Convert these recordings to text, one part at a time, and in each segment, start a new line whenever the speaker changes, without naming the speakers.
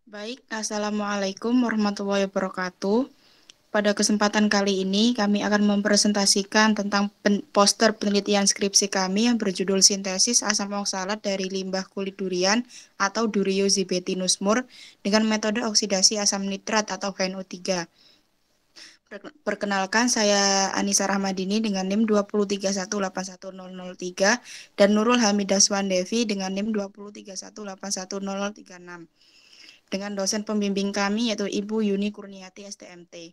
Baik, Assalamualaikum warahmatullahi wabarakatuh. Pada kesempatan kali ini, kami akan mempresentasikan tentang poster penelitian skripsi kami yang berjudul Sintesis Asam Oksalat dari Limbah Kulit Durian atau Durio zibetinus mur dengan metode oksidasi asam nitrat atau HNO3. Perkenalkan, saya Anissa Rahmadini dengan NIM 203181003 dan Nurul Hamidah Swandevi dengan NIM 203181036 dengan dosen pembimbing kami yaitu Ibu Yuni Kurniati STMT.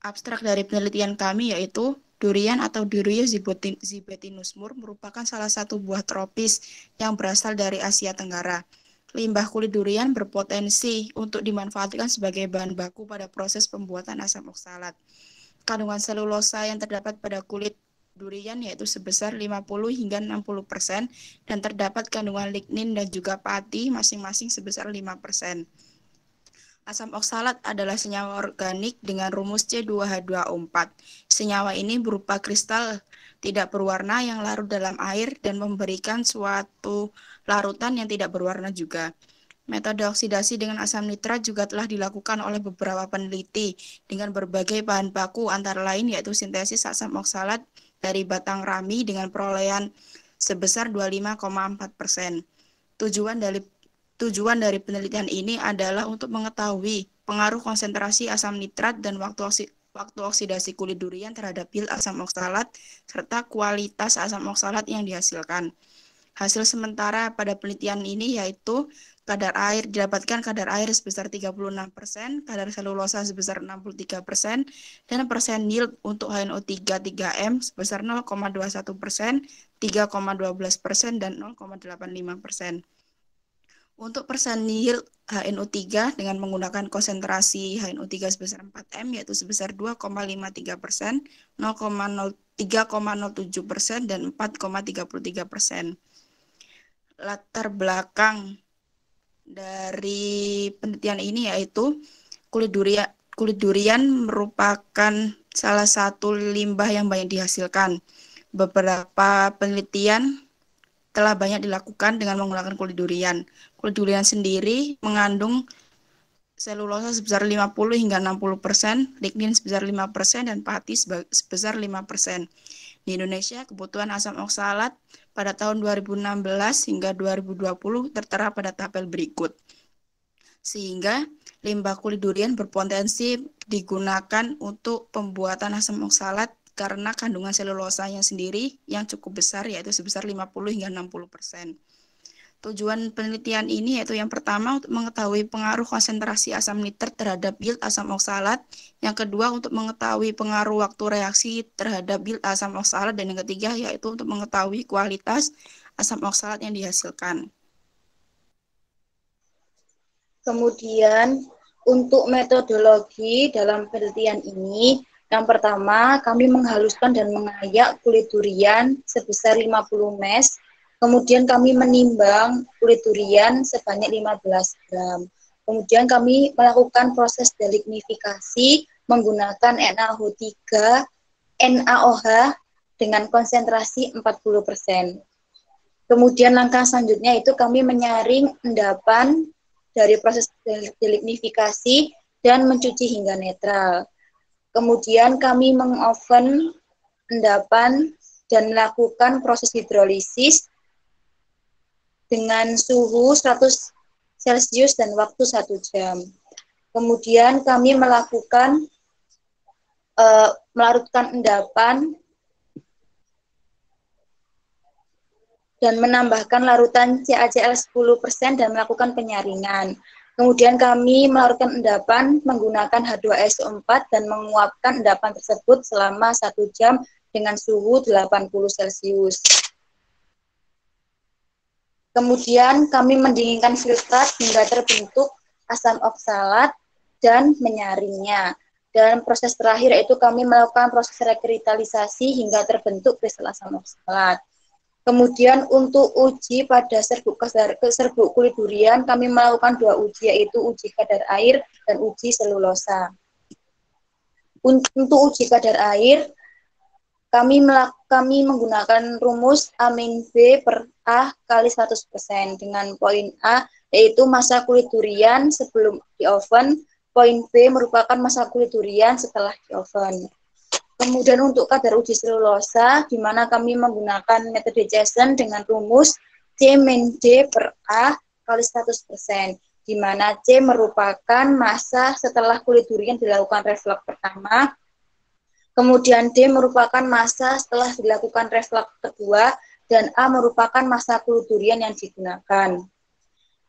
Abstrak dari penelitian kami yaitu durian atau Durio zibetinus mur merupakan salah satu buah tropis yang berasal dari Asia Tenggara. Limbah kulit durian berpotensi untuk dimanfaatkan sebagai bahan baku pada proses pembuatan asam oksalat. Kandungan selulosa yang terdapat pada kulit durian yaitu sebesar 50 hingga 60% dan terdapat kandungan lignin dan juga pati masing-masing sebesar 5%. Asam oksalat adalah senyawa organik dengan rumus C2H2O4. Senyawa ini berupa kristal tidak berwarna yang larut dalam air dan memberikan suatu larutan yang tidak berwarna juga. Metode oksidasi dengan asam nitrat juga telah dilakukan oleh beberapa peneliti dengan berbagai bahan baku antara lain yaitu sintesis asam oksalat dari batang rami dengan perolehan sebesar 25,4%. Tujuan dari Tujuan dari penelitian ini adalah untuk mengetahui pengaruh konsentrasi asam nitrat dan waktu oksidasi kulit durian terhadap yield asam oksalat serta kualitas asam oksalat yang dihasilkan. Hasil sementara pada penelitian ini yaitu didapatkan kadar air sebesar 36%, kadar selulosa sebesar 63%, dan persen yield untuk HNO3 3M sebesar 0,21%, 3,12%, dan 0,85%. Untuk persen yield HNO3 dengan menggunakan konsentrasi HNO3 sebesar 4M yaitu sebesar 2,53%, 3,07%, dan 4,33%. Latar belakang dari penelitian ini yaitu kulit durian merupakan salah satu limbah yang banyak dihasilkan. Beberapa penelitian telah banyak dilakukan dengan menggunakan kulit durian. Kulit durian sendiri mengandung selulosa sebesar 50 hingga 60%, lignin sebesar 5%, dan pati sebesar 5%. Di Indonesia, kebutuhan asam oksalat pada tahun 2016 hingga 2020 tertera pada tabel berikut. Sehingga limbah kulit durian berpotensi digunakan untuk pembuatan asam oksalat karena kandungan selulosanya sendiri yang cukup besar yaitu sebesar 50 hingga 60%. Tujuan penelitian ini yaitu yang pertama untuk mengetahui pengaruh konsentrasi asam nitrat terhadap yield asam oksalat, yang kedua untuk mengetahui pengaruh waktu reaksi terhadap yield asam oksalat, dan yang ketiga yaitu untuk mengetahui kualitas asam oksalat yang dihasilkan.
Kemudian untuk metodologi dalam penelitian ini, yang pertama kami menghaluskan dan mengayak kulit durian sebesar 50 mes. Kemudian kami menimbang kulit durian sebanyak 15 gram. Kemudian kami melakukan proses delignifikasi menggunakan NaOH3, NaOH dengan konsentrasi 40%. Kemudian langkah selanjutnya itu kami menyaring endapan dari proses delignifikasi dan mencuci hingga netral. Kemudian kami mengoven endapan dan melakukan proses hidrolisis dengan suhu 100 Celcius dan waktu 1 jam. Kemudian kami melakukan melarutkan endapan dan menambahkan larutan CaCl 10% dan melakukan penyaringan. Kemudian kami melarutkan endapan menggunakan H2SO4 dan menguapkan endapan tersebut selama 1 jam dengan suhu 80 Celcius. Kemudian kami mendinginkan filtrat hingga terbentuk asam oksalat dan menyaringnya. Dan proses terakhir yaitu kami melakukan proses rekritalisasi hingga terbentuk kristal asam oksalat. Kemudian untuk uji pada serbuk kulit durian, kami melakukan 2 uji, yaitu uji kadar air dan uji selulosa. Untuk uji kadar air, kami menggunakan rumus A min B per A kali 100%, dengan poin A yaitu masa kulit durian sebelum di oven. Poin B merupakan masa kulit durian setelah di oven. Kemudian untuk kadar uji selulosa, di mana kami menggunakan metode Jason dengan rumus C-D/A kali 100%, di mana C merupakan masa setelah kulit durian dilakukan reflux pertama, kemudian D merupakan masa setelah dilakukan reflux kedua, dan A merupakan masa kulit durian yang digunakan.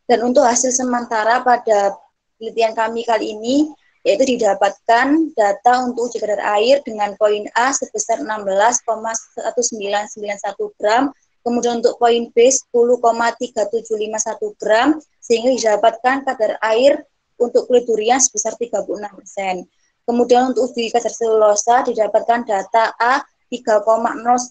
Dan untuk hasil sementara pada penelitian kami kali ini, yaitu didapatkan data untuk uji kadar air dengan poin A sebesar 16,1991 gram, kemudian untuk poin B 10,3751 gram, sehingga didapatkan kadar air untuk kulit durian sebesar 36%. Kemudian untuk uji kadar selulosa didapatkan data A 3,0100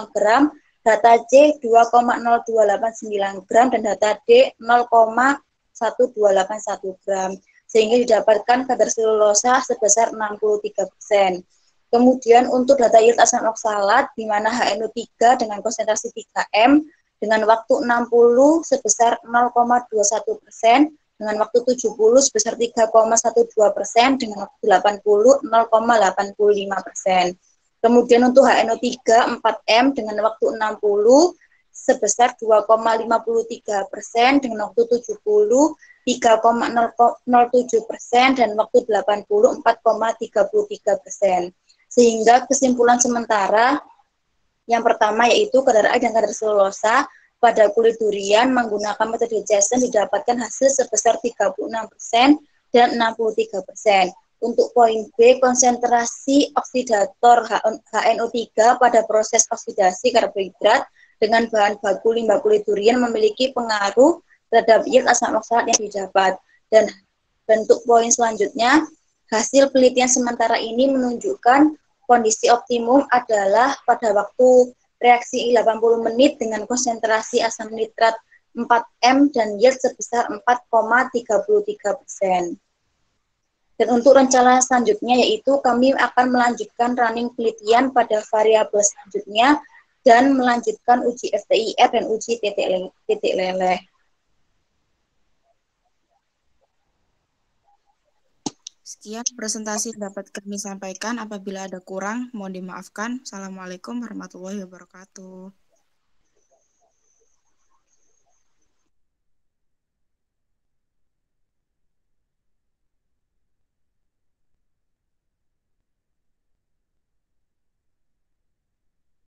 gram, data C 2,0289 gram, dan data D 0,1281 gram, sehingga didapatkan kadar selulosa sebesar 63%. Kemudian untuk data yield asam oksalat, di mana HNO3 dengan konsentrasi 3M dengan waktu 60 sebesar 0,21%, dengan waktu 70 sebesar 3,12%, dengan waktu 80 0,85%. Kemudian untuk HNO3 4M dengan waktu 60 sebesar 2,53%, dengan waktu 70 3,07%, dan waktu 80 4,33%. Sehingga kesimpulan sementara yang pertama yaitu kadar air dan kadar selulosa pada kulit durian menggunakan metode Jason didapatkan hasil sebesar 36% dan 63%. Untuk poin B, konsentrasi oksidator HNO3 pada proses oksidasi karbohidrat dengan bahan baku limbah kulit durian memiliki pengaruh terhadap yield asam oksalat yang didapat. Dan bentuk poin selanjutnya, hasil penelitian sementara ini menunjukkan kondisi optimum adalah pada waktu reaksi 80 menit dengan konsentrasi asam nitrat 4M dan yield sebesar 4,33%. Dan untuk rencana selanjutnya yaitu kami akan melanjutkan running penelitian pada variabel selanjutnya dan melanjutkan uji FTIR dan uji titik leleh.
Sekian presentasi dapat kami sampaikan. Apabila ada kurang, mohon dimaafkan. Assalamualaikum warahmatullahi wabarakatuh.